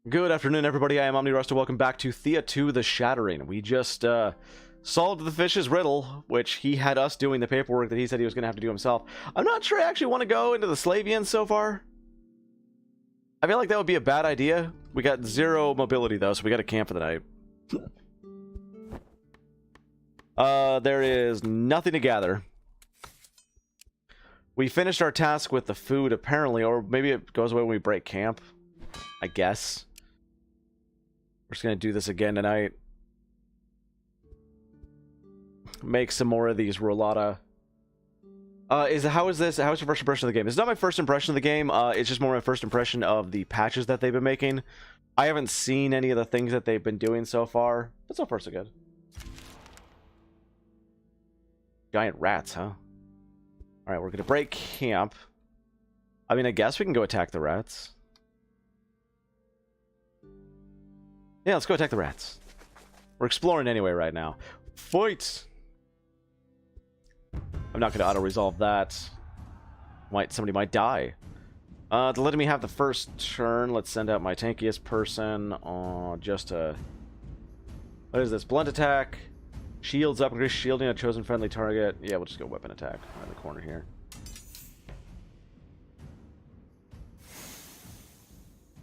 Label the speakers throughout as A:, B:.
A: Good afternoon, everybody. I am OmniRusta. Welcome back to Thea 2, the Shattering. We just solved the fish's riddle, which he had us doing the paperwork that he said he was going to have to do himself. I'm not sure I actually want to go into the Slavians so far. I feel like that would be a bad idea. We got 0 mobility, though, so we got to camp for the night. There is nothing to gather. We finished our task with the food, apparently, or maybe it goes away when we break camp. I guess. We're just gonna do this again tonight. Make some more of these roulada. How is this? How is your first impression of the game? It's not my first impression of the game. It's just more my first impression of the patches that they've been making. I haven't seen any of the things that they've been doing so far, but so far so good. Giant rats, huh? All right, we're gonna break camp. I mean, I guess we can go attack the rats. Yeah, let's go attack the rats. We're exploring anyway right now. Fight! I'm not going to auto-resolve that. Somebody might die. To let me have the first turn, let's send out my tankiest person. Just to... What is this? Blunt attack. Shields up. Increase shielding a chosen friendly target. Yeah, we'll just go weapon attack. Right in the corner here.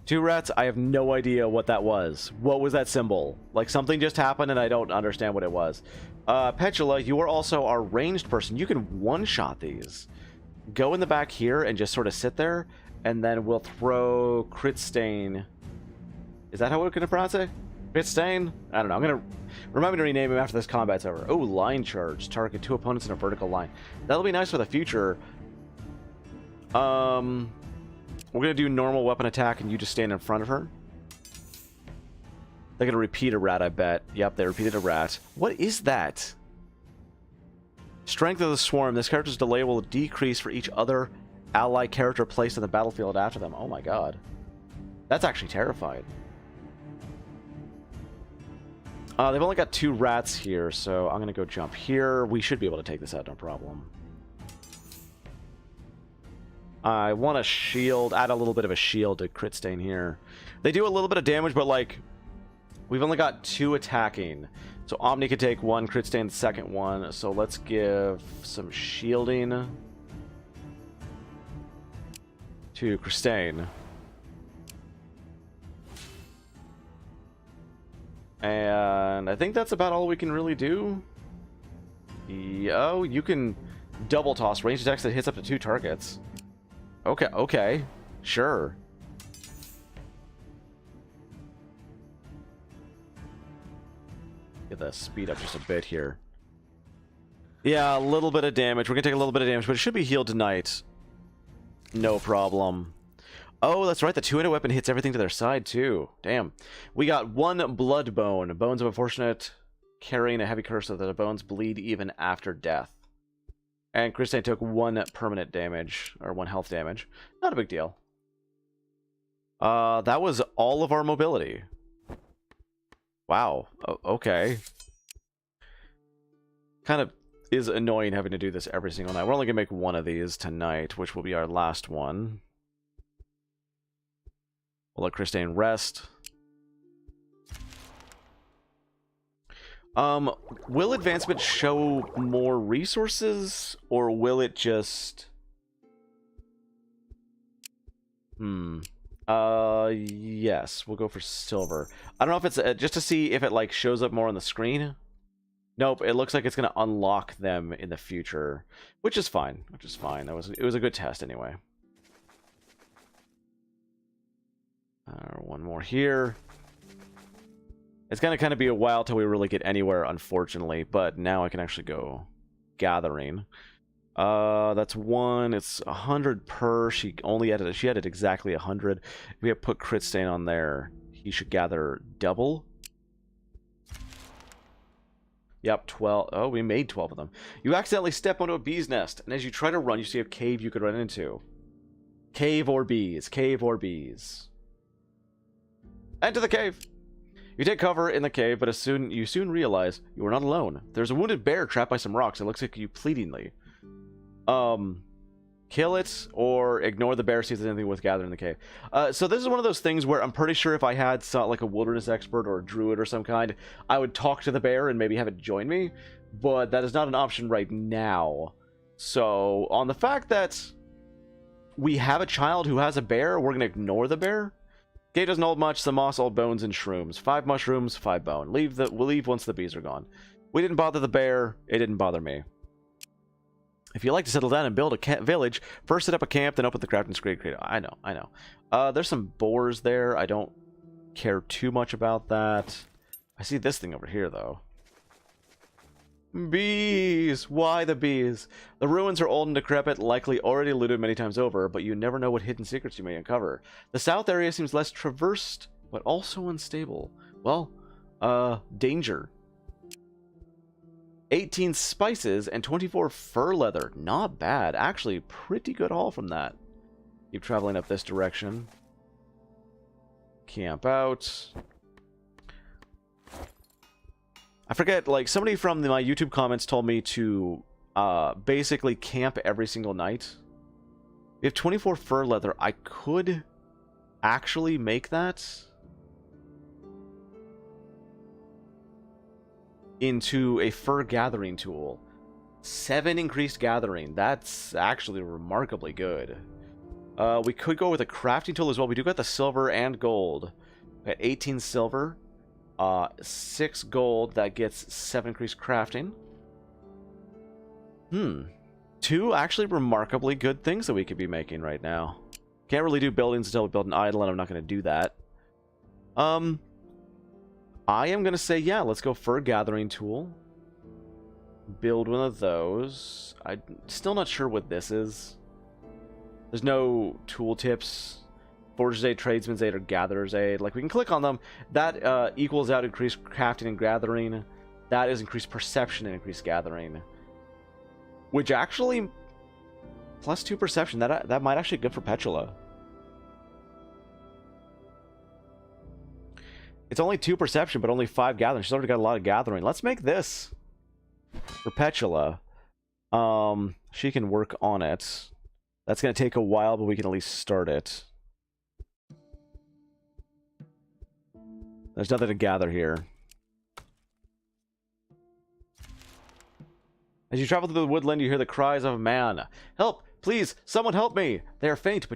A: 2 rats, I have no idea what that was. What was that symbol? Like, something just happened and I don't understand what it was. Petula, you are also our ranged person. You can one-shot these. Go in the back here and just sort of sit there, and then we'll throw Crit Stain. Is that how we're going to pronounce it? Crit Stain? I don't know. I'm going to... Remind me to rename him after this combat's over. Oh, line charge. Target 2 opponents in a vertical line. That'll be nice for the future. We're going to do normal weapon attack, and you just stand in front of her. They're going to repeat a rat, I bet. Yep, they repeated a rat. What is that? Strength of the Swarm. This character's delay will decrease for each other ally character placed on the battlefield after them. Oh my god. That's actually terrifying. They've only got 2 rats here, so I'm going to go jump here. We should be able to take this out, no problem. I want a shield, add a little bit of a shield to Crit Stain here. They do a little bit of damage, but like, we've only got 2 attacking. So Omni could take 1, Crit Stain the second one. So let's give some shielding to Crit Stain. And I think that's about all we can really do. Oh, you can double toss ranged attacks that hits up to 2 targets. Okay, sure. Get the speed up just a bit here. Yeah, a little bit of damage. We're gonna take a little bit of damage, but it should be healed tonight. No problem. Oh, that's right. The 2-handed weapon hits everything to their side, too. Damn. We got 1 blood bone. Bones of Unfortunate, carrying a heavy curse so that the bones bleed even after death. And Crit Stain took 1 permanent damage, or 1 health damage. Not a big deal. That was all of our mobility. Wow. Okay. Kind of is annoying having to do this every single night. We're only going to make 1 of these tonight, which will be our last one. We'll let Crit Stain rest. Will advancement show more resources, or will it just... Yes, we'll go for silver. I don't know if it's just to see if it like shows up more on the screen. Nope, it looks like it's gonna unlock them in the future, which is fine. It was a good test anyway. 1 more here. It's gonna kind of be a while till we really get anywhere, unfortunately, but now I can actually go gathering. That's 1. It's 100 per. She added exactly 100. If we have put Crit Stain on there, he should gather double. Yep, 12. Oh, we made 12 of them. You accidentally step onto a bee's nest, and as you try to run, you see a cave you could run into. Cave or bees. Cave or bees. Enter the cave. You take cover in the cave, but you soon realize you are not alone. There's a wounded bear trapped by some rocks. It looks at you pleadingly. kill it or ignore the bear, see if there's anything worth gathering in the cave. So this is one of those things where I'm pretty sure if I had like a wilderness expert or a druid or some kind, I would talk to the bear and maybe have it join me, but that is not an option right now. So on the fact that we have a child who has a bear, we're going to ignore the bear. Cave doesn't hold much, some moss, old bones, and shrooms. 5 mushrooms, 5 bone. We'll leave once the bees are gone. We didn't bother the bear, it didn't bother me. If you like to settle down and build a village, first set up a camp, then open the crafting screen. I know. There's some boars there. I don't care too much about that. I see this thing over here, though. Bees! Why the bees? The ruins are old and decrepit, likely already looted many times over, but you never know what hidden secrets you may uncover. The south area seems less traversed, but also unstable. Well, danger. 18 spices and 24 fur leather. Not bad. Actually, pretty good haul from that. Keep traveling up this direction. Camp out. I forget, like, somebody from my YouTube comments told me to basically camp every single night. We have 24 fur leather. I could actually make that into a fur gathering tool. 7 increased gathering. That's actually remarkably good. We could go with a crafting tool as well. We do got the silver and gold. We got 18 silver, 6 gold. That gets 7 increased crafting. 2 actually remarkably good things that we could be making right now. Can't really do buildings until we build an idol, and I'm not going to do that. I am going to say, yeah, let's go fur gathering tool. Build one of those. I'm still not sure what this is. There's no tool tips. Forger's aid, tradesman's aid, or gatherer's aid. Like, we can click on them. That equals out increased crafting and gathering. That is increased perception and increased gathering. Which actually, plus 2 perception. That might actually be good for Petula. It's only 2 perception, but only 5 gathering. She's already got a lot of gathering. Let's make this for Petula. She can work on it. That's going to take a while, but we can at least start it. There's nothing to gather here. As you travel through the woodland, you hear the cries of a man. Help! Please! Someone help me! They are faint,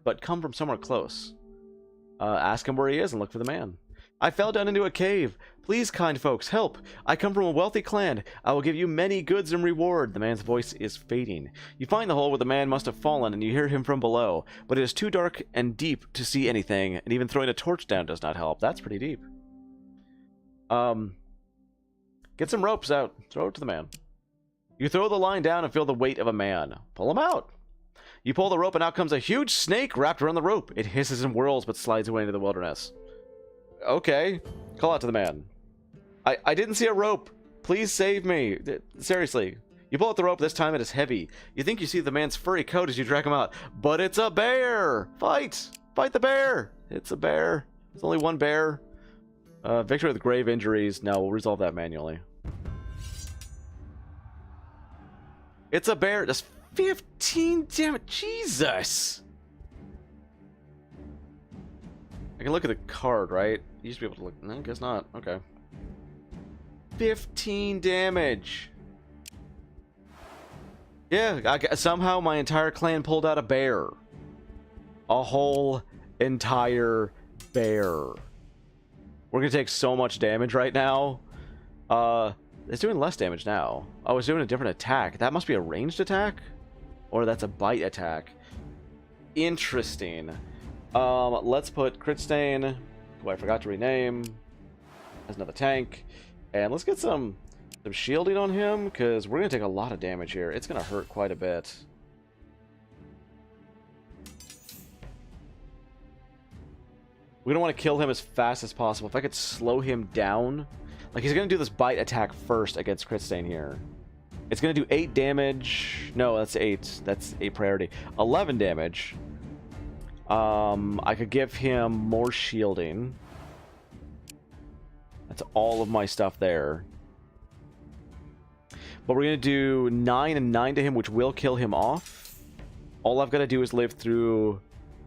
A: but come from somewhere close. Ask him where he is and look for the man. I fell down into a cave. Please, kind folks, help. I come from a wealthy clan. I will give you many goods in reward. The man's voice is fading. You find the hole where the man must have fallen, and you hear him from below. But it is too dark and deep to see anything, and even throwing a torch down does not help. That's pretty deep. Get some ropes out. Throw it to the man. You throw the line down and feel the weight of a man. Pull him out. You pull the rope, and out comes a huge snake wrapped around the rope. It hisses and whirls, but slides away into the wilderness. Okay. Call out to the man. I didn't see a rope. Please save me. Seriously. You pull out the rope. This time it is heavy. You think you see the man's furry coat as you drag him out. But it's a bear. Fight. Fight the bear. It's a bear. It's only one bear. Victory with grave injuries. No, we'll resolve that manually. It's a bear. That's 15 damage. Jesus. I can look at the card, right? You used to be able to look. No, I guess not. Okay. 15 damage. Yeah, somehow my entire clan pulled out a bear. A whole entire bear. We're gonna take so much damage right now. It's doing less damage now. Oh, it's doing a different attack. That must be a ranged attack? Or that's a bite attack. Interesting. Let's put Crit Stain, who I forgot to rename, as another tank. And let's get some shielding on him, because we're going to take a lot of damage here. It's going to hurt quite a bit. We're going to want to kill him as fast as possible. If I could slow him down. Like, he's going to do this bite attack first against Crit Stain here. It's going to do 8 damage. No, that's 8. That's 8 priority. 11 damage. I could give him more shielding. That's all of my stuff there. But we're going to do 9 and 9 to him, which will kill him off. All I've got to do is live through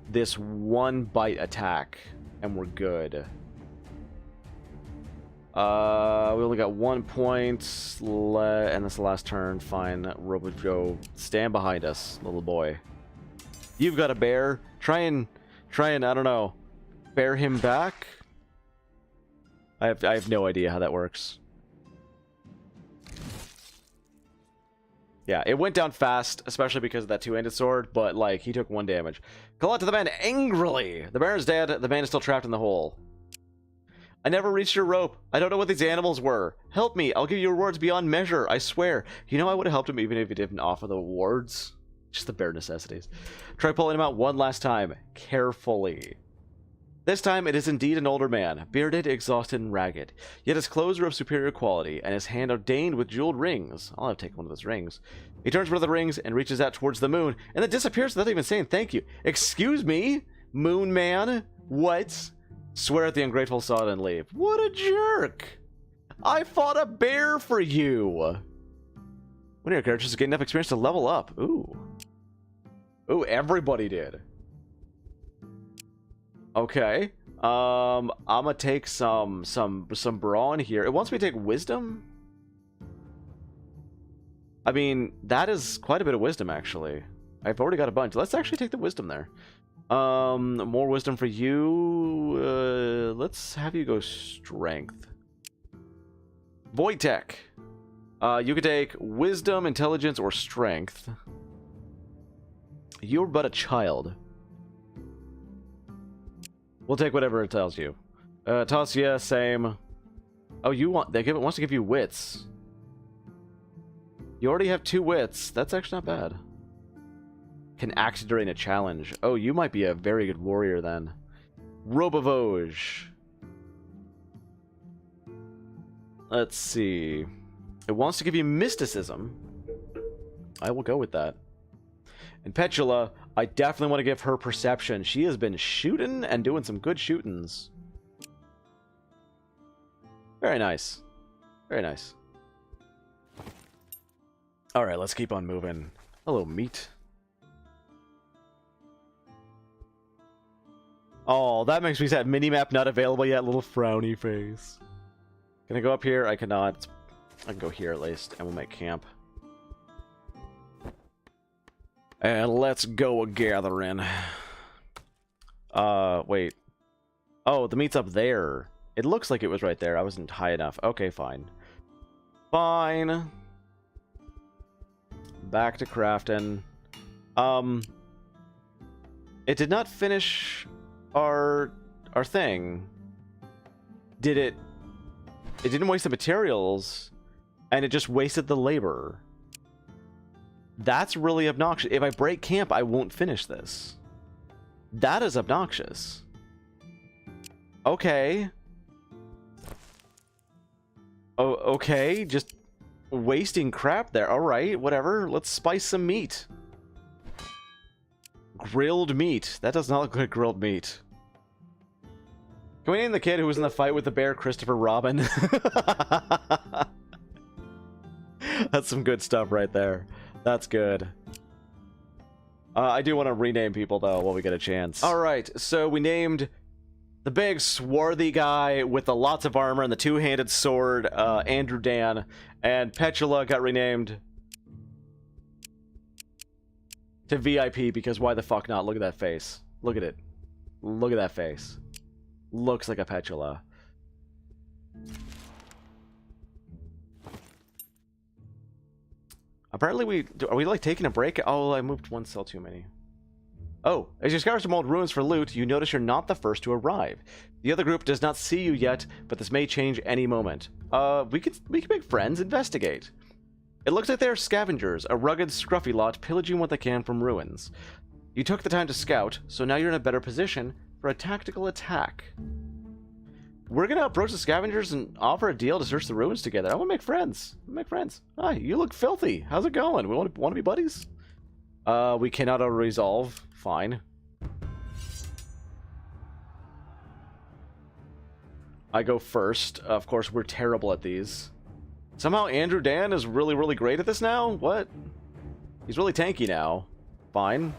A: this one bite attack, and we're good. We only got 1 point, and that's the last turn. Fine, Robojoe, stand behind us, little boy. You've got a bear. Try and, I don't know, bear him back? I have no idea how that works. Yeah, it went down fast, especially because of that two-handed sword, but, like, he took 1 damage. Call out to the man angrily! The bear is dead, the man is still trapped in the hole. I never reached your rope. I don't know what these animals were. Help me, I'll give you rewards beyond measure, I swear. You know I would have helped him even if he didn't offer the rewards. Just the bare necessities. Try pulling him out one last time, carefully. This time it is indeed an older man, bearded, exhausted, and ragged. Yet his clothes are of superior quality, and his hand ordained with jeweled rings. I'll have to take one of those rings. He turns one of the rings and reaches out towards the moon, and then disappears without even saying thank you. Excuse me? Moon man? What? Swear at the ungrateful sod and leave. What a jerk! I fought a bear for you! One of your characters is getting enough experience to level up. Ooh. Ooh, everybody did. Okay. I'm gonna take some brawn here. It wants me to take wisdom? I mean, that is quite a bit of wisdom, actually. I've already got a bunch. Let's actually take the wisdom there. More wisdom for you. Let's have you go strength. Wojtek. You could take wisdom, intelligence, or strength. You're but a child. We'll take whatever it tells you. Tasia, same. Oh, you want? It wants to give you wits. You already have 2 wits. That's actually not bad. Can act during a challenge. Oh, you might be a very good warrior then. Robovoj. Let's see. It wants to give you mysticism. I will go with that. And Petula, I definitely want to give her perception. She has been shooting and doing some good shootings. Very nice. Very nice. Alright, let's keep on moving. Hello, meat. Oh, that makes me sad. Minimap not available yet. Little frowny face. Can I go up here? I cannot. I can go here at least, and we'll make camp. And let's go a-gathering. Wait. Oh, the meat's up there. It looks like it was right there. I wasn't high enough. Okay, fine. Fine. Back to crafting. It did not finish our thing. Did it? It didn't waste the materials, and it just wasted the labor. That's really obnoxious. If I break camp, I won't finish this. That is obnoxious. Okay. Oh, okay. Just wasting crap there. Alright, whatever. Let's spice some meat. Grilled meat. That does not look like grilled meat. Can we name the kid who was in the fight with the bear Christopher Robin? That's some good stuff right there. That's good. I do want to rename people, though, while we get a chance. Alright, so we named the big swarthy guy with the lots of armor and the two-handed sword, Andrew Dan, and Petula got renamed to VIP, because why the fuck not? Look at that face. Look at it. Look at that face. Looks like a Petula. Apparently are we like taking a break? Oh, I moved 1 cell too many. Oh, as you scour some old ruins for loot, you notice you're not the first to arrive. The other group does not see you yet, but this may change any moment. We can make friends, investigate. It looks like they are scavengers, a rugged, scruffy lot pillaging what they can from ruins. You took the time to scout, so now you're in a better position for a tactical attack. We're gonna approach the scavengers and offer a deal to search the ruins together. I want to make friends. Hi, you look filthy. How's it going? We want to be buddies? We cannot resolve. Fine. I go first. Of course, we're terrible at these. Somehow Andrew Dan is really, really great at this now? What? He's really tanky now. Fine.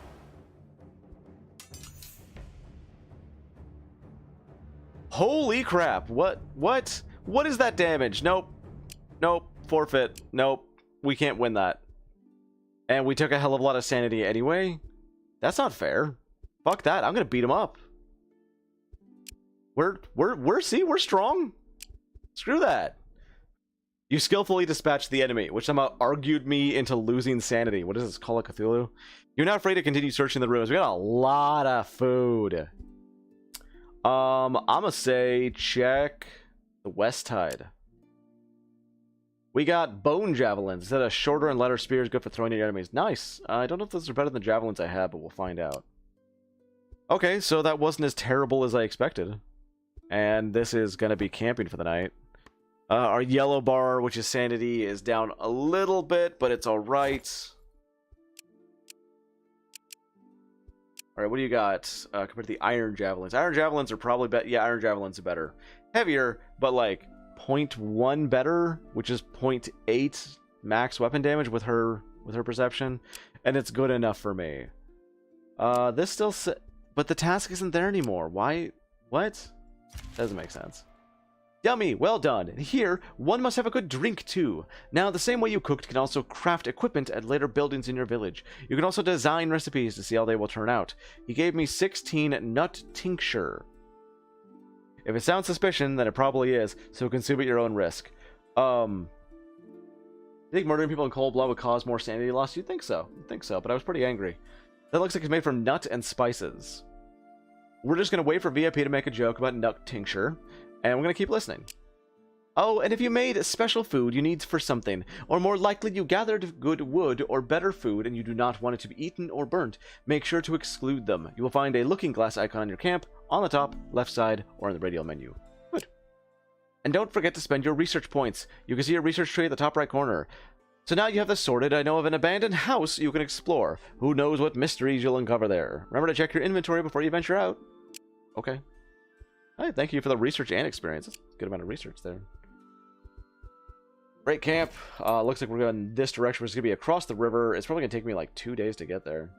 A: Holy crap. What? What is that damage? Nope. Nope. Forfeit. Nope. We can't win that. And we took a hell of a lot of sanity anyway. That's not fair. Fuck that. I'm gonna beat him up. We're strong. Screw that. You skillfully dispatched the enemy, which somehow argued me into losing sanity. What is this? Call of Cthulhu? You're not afraid to continue searching the ruins. We got a lot of food. I'm gonna say check the west tide. We got bone javelins instead of shorter and lighter spears, good for throwing at your enemies. Nice. I don't know if those are better than javelins I have, but we'll find out. Okay, so that wasn't as terrible as I expected. And this is gonna be camping for the night. Our yellow bar, which is sanity, is down a little bit, but it's alright. Alright, what do you got compared to the iron javelins? Iron javelins are probably better. Yeah, iron javelins are better. Heavier, but like 0.1 better, which is 0.8 max weapon damage with her perception. And it's good enough for me. This still... But the task isn't there anymore. Why? What? Doesn't make sense. Yummy, well done. And here, one must have a good drink too. Now, the same way you cooked can also craft equipment at later buildings in your village. You can also design recipes to see how they will turn out. He gave me 16 nut tincture. If it sounds suspicious, then it probably is, so consume at your own risk. You think murdering people in cold blood would cause more sanity loss? You'd think so. But I was pretty angry. That looks like it's made from nut and spices. We're just going to wait for VIP to make a joke about nut tincture. And we're going to keep listening. Oh, and if you made special food you need for something, or more likely you gathered good wood or better food and you do not want it to be eaten or burnt, make sure to exclude them. You will find a looking glass icon in your camp, on the top, left side, or in the radial menu. Good. And don't forget to spend your research points. You can see your research tree at the top right corner. So now you have this sorted, I know of an abandoned house you can explore. Who knows what mysteries you'll uncover there. Remember to check your inventory before you venture out. Okay. Hey, thank you for the research and experience. That's a good amount of research there. Great camp. Looks like we're going this direction, which is going to be across the river. It's probably going to take me like 2 days to get there.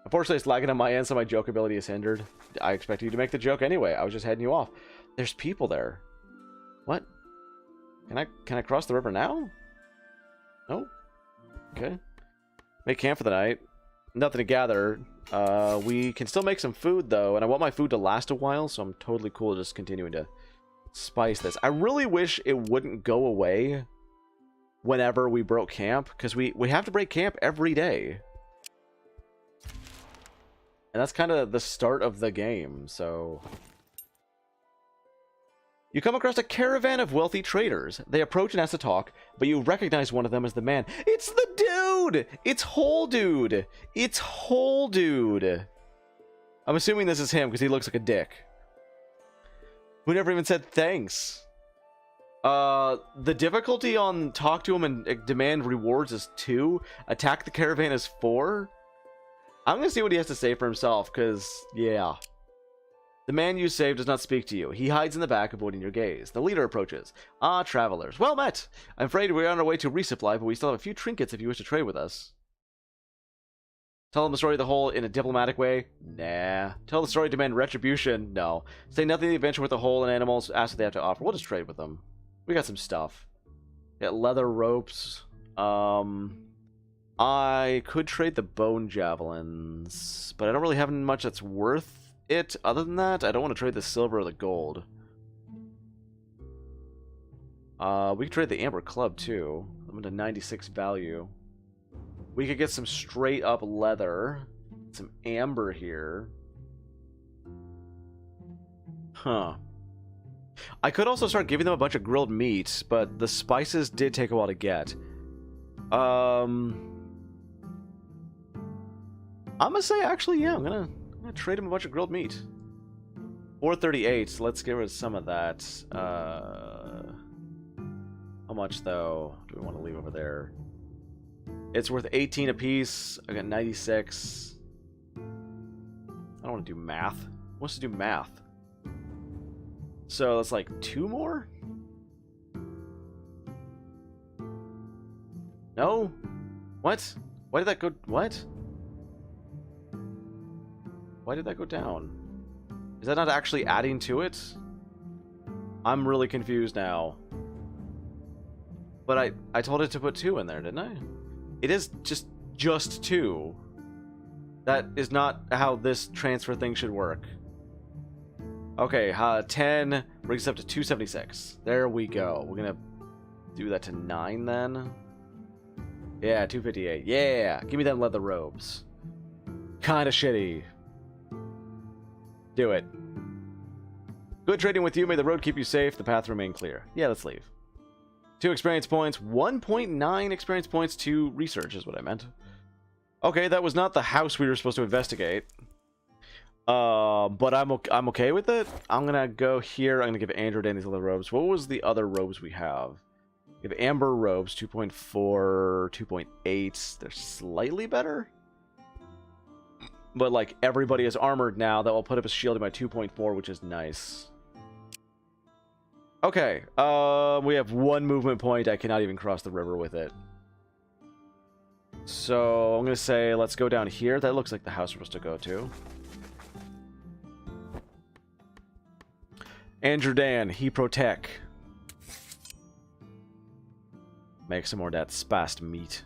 A: Unfortunately, it's lagging on my end, so my joke ability is hindered. I expected you to make the joke anyway. I was just heading you off. There's people there. What? Can I cross the river now? No? Okay. Make camp for the night. Nothing to gather. We can still make some food, though, and I want my food to last a while, so I'm totally cool just continuing to spice this. I really wish it wouldn't go away whenever we broke camp, because we have to break camp every day. And that's kind of the start of the game, so... You come across a caravan of wealthy traders. They approach and ask to talk, but you recognize one of them as the man. It's the dude! It's Whole Dude! It's Whole Dude! I'm assuming this is him, because he looks like a dick. Who never even said thanks. The difficulty on talk to him and demand rewards is 2. Attack the caravan is 4. I'm gonna see what he has to say for himself, because, yeah. The man you saved does not speak to you. He hides in the back, avoiding your gaze. The leader approaches. Ah, travelers. Well met! I'm afraid we're on our way to resupply, but we still have a few trinkets if you wish to trade with us. Tell them the story of the whole in a diplomatic way? Nah. Tell the story, demand retribution? No. Say nothing of the adventure with the whole and animals, ask what they have to offer. We'll just trade with them. We got some stuff. Got leather ropes. I could trade the bone javelins, but I don't really have much that's worth it. Other than that, I don't want to trade the silver or the gold. We could trade the amber club too. I'm into 96 value. We could get some straight up leather, some amber here. Huh. I could also start giving them a bunch of grilled meat, but the spices did take a while to get. I'm gonna say, actually, yeah, I'm gonna trade him a bunch of grilled meat. 438, so let's get rid of some of that. How much, though, do we want to leave over there? It's worth 18 apiece. I got 96. I don't want to do math. Who wants to do math? So that's like 2 more? No? What? Why did that go... What? Why did that go down? Is that not actually adding to it? I'm really confused now. But I told it to put 2 in there, didn't I? It is just 2. That is not how this transfer thing should work. Okay, 10 brings us up to 276. There we go. We're gonna do that to 9 then. Yeah, 258. Yeah, give me them leather robes. Kinda shitty. Do it. Good trading with you. May the road keep you safe. The path remain clear. Yeah, let's leave. 2 experience points. 1.9 experience points to research is what I meant. Okay, that was not the house we were supposed to investigate. But I'm okay with it. I'm gonna go here. I'm gonna give Andrew Dan these other robes. What was the other robes we have? We have amber robes, 2.4, 2.8. They're slightly better. But like everybody is armored now. That will put up a shield in my 2.4, which is nice. Okay, we have 1 movement point. I cannot even cross the river with it. So I'm gonna say let's go down here. That looks like the house we're supposed to go to. Andrew Dan, he protect. Make some more of that spast meat.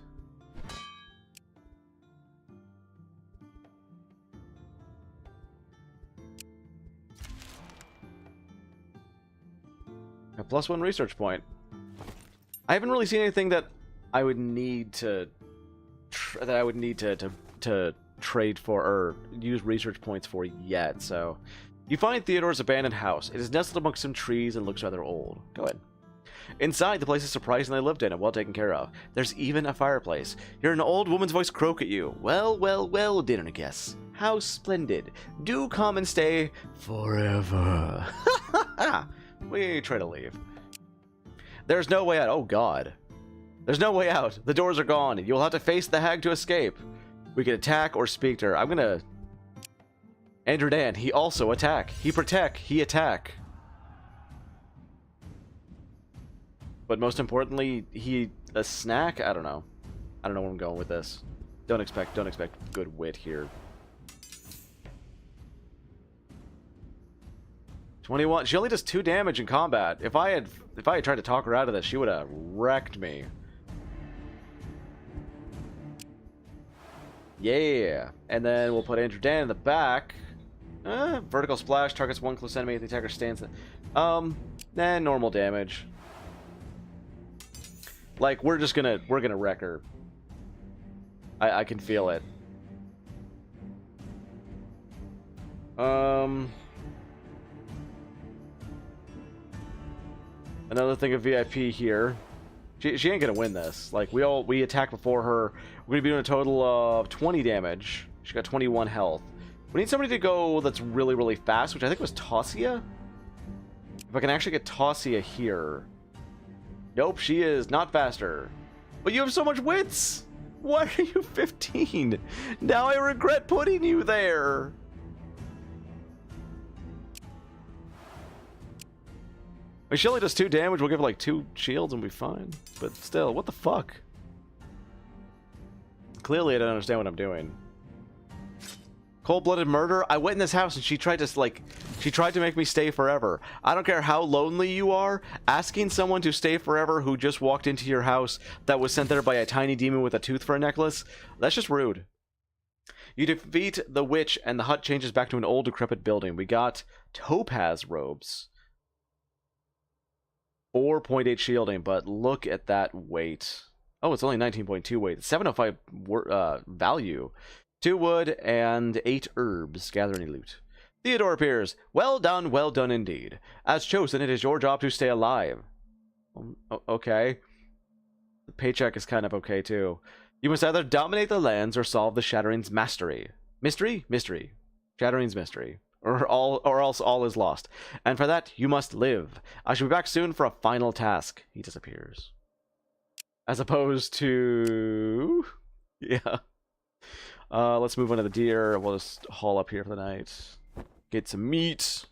A: A +1 research point. I haven't really seen anything that I would need to trade for or use research points for yet. So, you find Theodore's abandoned house. It is nestled amongst some trees and looks rather old. Go ahead. Inside, the place is surprisingly lived in and well taken care of. There's even a fireplace. Hear an old woman's voice croak at you. Well, well, well, dinner guests. How splendid. Do come and stay forever. We try to leave. There's no way out. Oh, God. There's no way out. The doors are gone. You'll have to face the hag to escape. We can attack or speak to her. I'm gonna... Andrew Dan, he also attack. He protect. He attack. But most importantly, he a snack? I don't know. I don't know where I'm going with this. Don't expect good wit here. 21. She only does 2 damage in combat. If I had tried to talk her out of this, she would have wrecked me. Yeah. And then we'll put Andrew Dan in the back. Vertical splash targets 1 close enemy if the attacker stands. Normal damage. Like we're gonna wreck her. I can feel it. Another thing of VIP here. She ain't gonna win this. Like we attacked before her. We're gonna be doing a total of 20 damage. She got 21 health. We need somebody to go that's really, really fast, which I think was Tasia. If I can actually get Tasia here. Nope, she is not faster. But you have so much wits! Why are you 15? Now I regret putting you there! If she only does 2 damage, we'll give her like 2 shields and we'll be fine. But still, what the fuck? Clearly I don't understand what I'm doing. Cold-blooded murder? I went in this house and she tried to make me stay forever. I don't care how lonely you are, asking someone to stay forever who just walked into your house that was sent there by a tiny demon with a tooth for a necklace, that's just rude. You defeat the witch and the hut changes back to an old decrepit building. We got topaz robes. 4.8 shielding, but look at that weight. Oh, it's only 19.2 weight. 705 value. 2 wood and 8 herbs. Gather any loot. Theodore appears. Well done indeed. As chosen, it is your job to stay alive. Okay. The paycheck is kind of okay too. You must either dominate the lands or solve the Shattering's mystery. Mystery? Mystery. Shattering's mystery. Or else all is lost. And for that, you must live. I shall be back soon for a final task. He disappears. As opposed to... Yeah. Let's move on to the deer. We'll just haul up here for the night. Get some meat.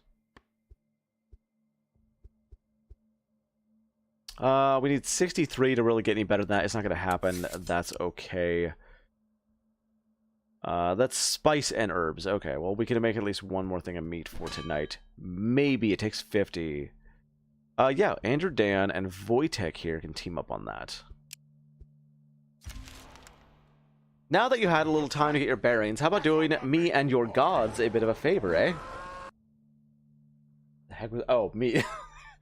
A: We need 63 to really get any better than that. It's not going to happen. That's okay. That's spice and herbs. Okay, well, we can make at least one more thing of meat for tonight. Maybe it takes 50. Yeah, Andrew, Dan, and Wojtek here can team up on that. Now that you had a little time to get your bearings, how about doing me and your gods a bit of a favor, eh? The heck was... Oh, me.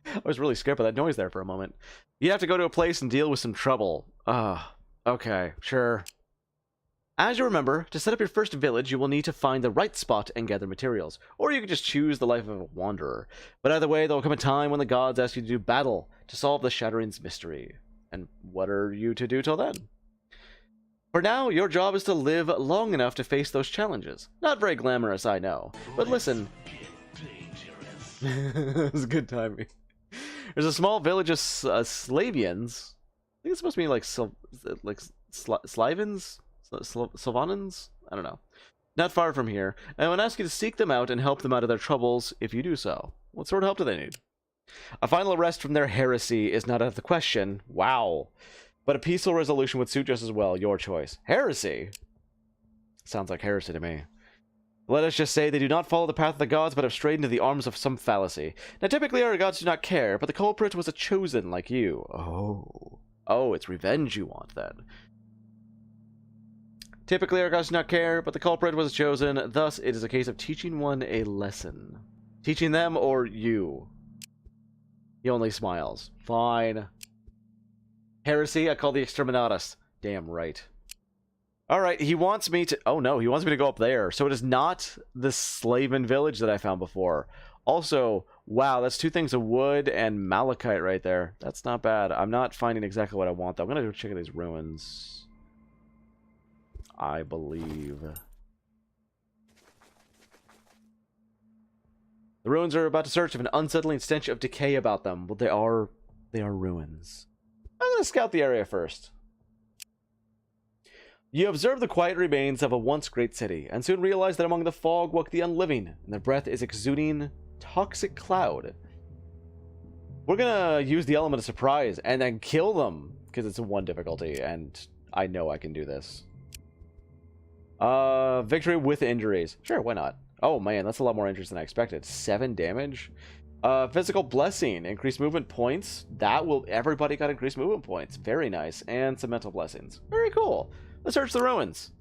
A: I was really scared by that noise there for a moment. You have to go to a place and deal with some trouble. Okay, sure. As you remember, to set up your first village, you will need to find the right spot and gather materials. Or you could just choose the life of a wanderer. But either way, there will come a time when the gods ask you to do battle to solve the Shattering's mystery. And what are you to do till then? For now, your job is to live long enough to face those challenges. Not very glamorous, I know. But listen... It was good timing. There's a small village of Slavians. I think it's supposed to be like Slavins? Sylvanans? I don't know. Not far from here. I would ask you to seek them out and help them out of their troubles if you do so. What sort of help do they need? A final arrest from their heresy is not out of the question. Wow. But a peaceful resolution would suit just as well. Your choice. Heresy? Sounds like heresy to me. Let us just say they do not follow the path of the gods, but have strayed into the arms of some fallacy. Now, typically our gods do not care, but the culprit was a chosen like you. Oh, it's revenge you want, then. Typically our gods do not care, but the culprit was chosen, thus it is a case of teaching one a lesson. Teaching them or you? He only smiles. Fine. Heresy, I call the exterminatus. Damn right. Alright, he wants me to... Oh no, he wants me to go up there. So it is not the Slaven village that I found before. Also, wow, that's 2 things of wood and malachite right there. That's not bad. I'm not finding exactly what I want, though. I'm going to go check out these ruins. I believe. The ruins are about to search of an unsettling stench of decay about them. Well, they are ruins. I'm going to scout the area first. You observe the quiet remains of a once great city, and soon realize that among the fog walk the unliving, and their breath is exuding toxic cloud. We're gonna use the element of surprise, and then kill them, because it's a 1 difficulty, and I know I can do this. Victory with injuries. Sure, why not? Oh man, that's a lot more injuries than I expected. 7 damage. Physical blessing, increased movement points. Everybody got increased movement points. Very nice. And some mental blessings. Very cool. Let's search the ruins.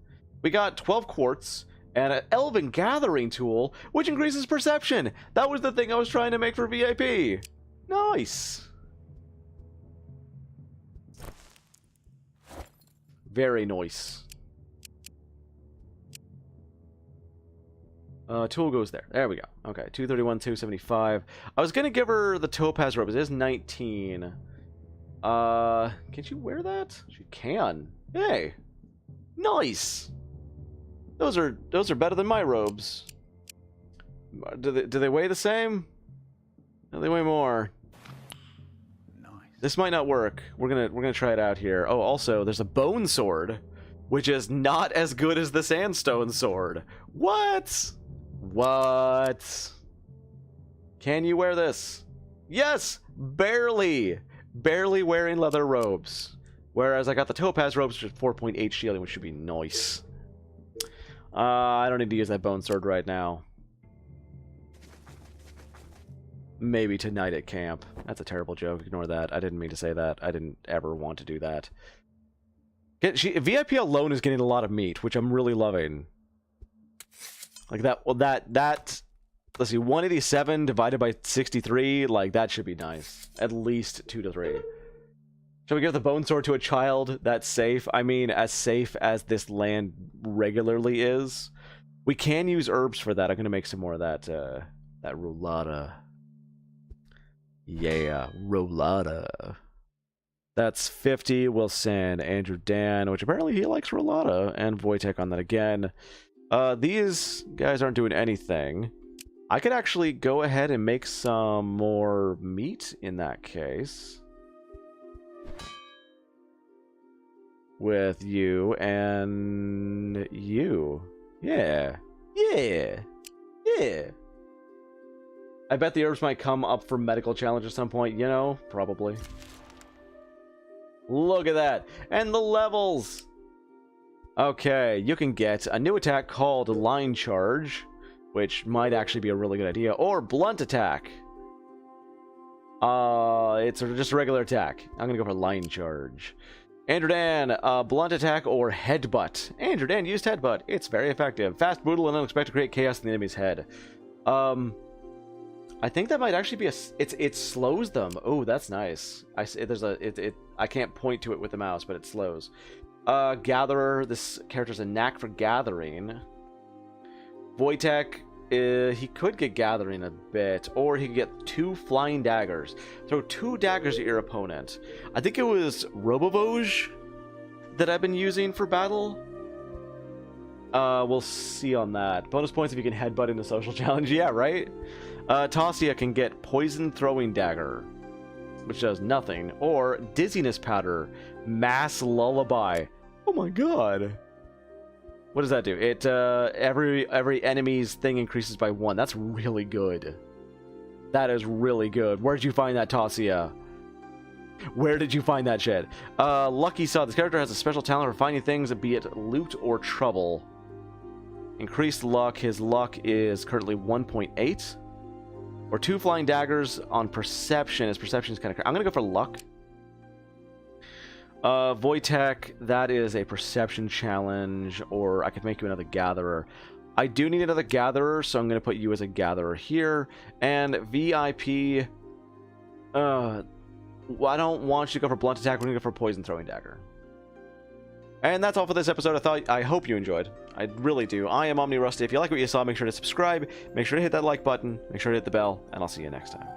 A: We got 12 quartz and an elven gathering tool, which increases perception. That was the thing I was trying to make for VIP. Nice. Very nice. Tool goes there. There we go. Okay, 231, 275. I was gonna give her the topaz robe. It is 19. Can she wear that? She can. Hey. Nice. Those are better than my robes. Do they weigh the same? No, they weigh more. Nice. This might not work. We're gonna try it out here. Oh, also there's a bone sword, which is not as good as the sandstone sword. What? What? Can you wear this? Yes, barely wearing leather robes. Whereas I got the topaz robes, which is 4.8 shielding, which should be nice. I don't need to use that bone sword right now. Maybe tonight at camp. That's a terrible joke. Ignore that. I didn't mean to say that. I didn't ever want to do that. VIP alone is getting a lot of meat, which I'm really loving. Like that. Well, that. Let's see. 187 divided by 63. Like that should be nice. At least 2 to 3. Shall we give the bone sword to a child? That's safe. I mean, as safe as this land regularly is. We can use herbs for that. I'm gonna make some more of that. That roulada. Yeah, roulada. That's 50. We'll send Andrew Dan, which apparently he likes roulada, and Wojtek on that again. These guys aren't doing anything. I could actually go ahead and make some more meat in that case. With you and you. Yeah. Yeah. Yeah. I bet the herbs might come up for medical challenge at some point, you know? Probably. Look at that. And the levels. Okay, you can get a new attack called Line Charge, which might actually be a really good idea, or Blunt Attack. It's just a regular attack. I'm gonna go for line charge. Andrew Dan, blunt attack or headbutt. Andrew Dan used headbutt. It's very effective. Fast, brutal, and unexpected to create chaos in the enemy's head. I think that might actually be it slows them. Oh, that's nice. I can't point to it with the mouse, but it slows. Gatherer. This character's a knack for gathering. Wojtek, he could get gathering a bit, or he could get 2 flying daggers. Throw 2 daggers at your opponent. I think it was Robovoj that I've been using for battle. We'll see on that. Bonus points if you can headbutt in a social challenge. Yeah, right? Tasia can get Poison Throwing Dagger, which does nothing. Or Dizziness Powder, Mass Lullaby. Oh my god. What does that do? It, every enemy's thing increases by 1. That's really good. That is really good. Where'd you find that, Tasia? Where did you find that shit? Lucky Saw. This character has a special talent for finding things, be it loot or trouble. Increased luck. His luck is currently 1.8. Or 2 flying daggers on perception. His perception is kind of... I'm going to go for luck. Wojtek, that is a perception challenge, or I could make you another gatherer. I do need another gatherer, so I'm going to put you as a gatherer here. And VIP, I don't want you to go for blunt attack. We're going to go for poison throwing dagger. And that's all for this episode. I hope you enjoyed. I really do. I am Omni Rusty. If you like what you saw, make sure to subscribe. Make sure to hit that like button. Make sure to hit the bell, and I'll see you next time.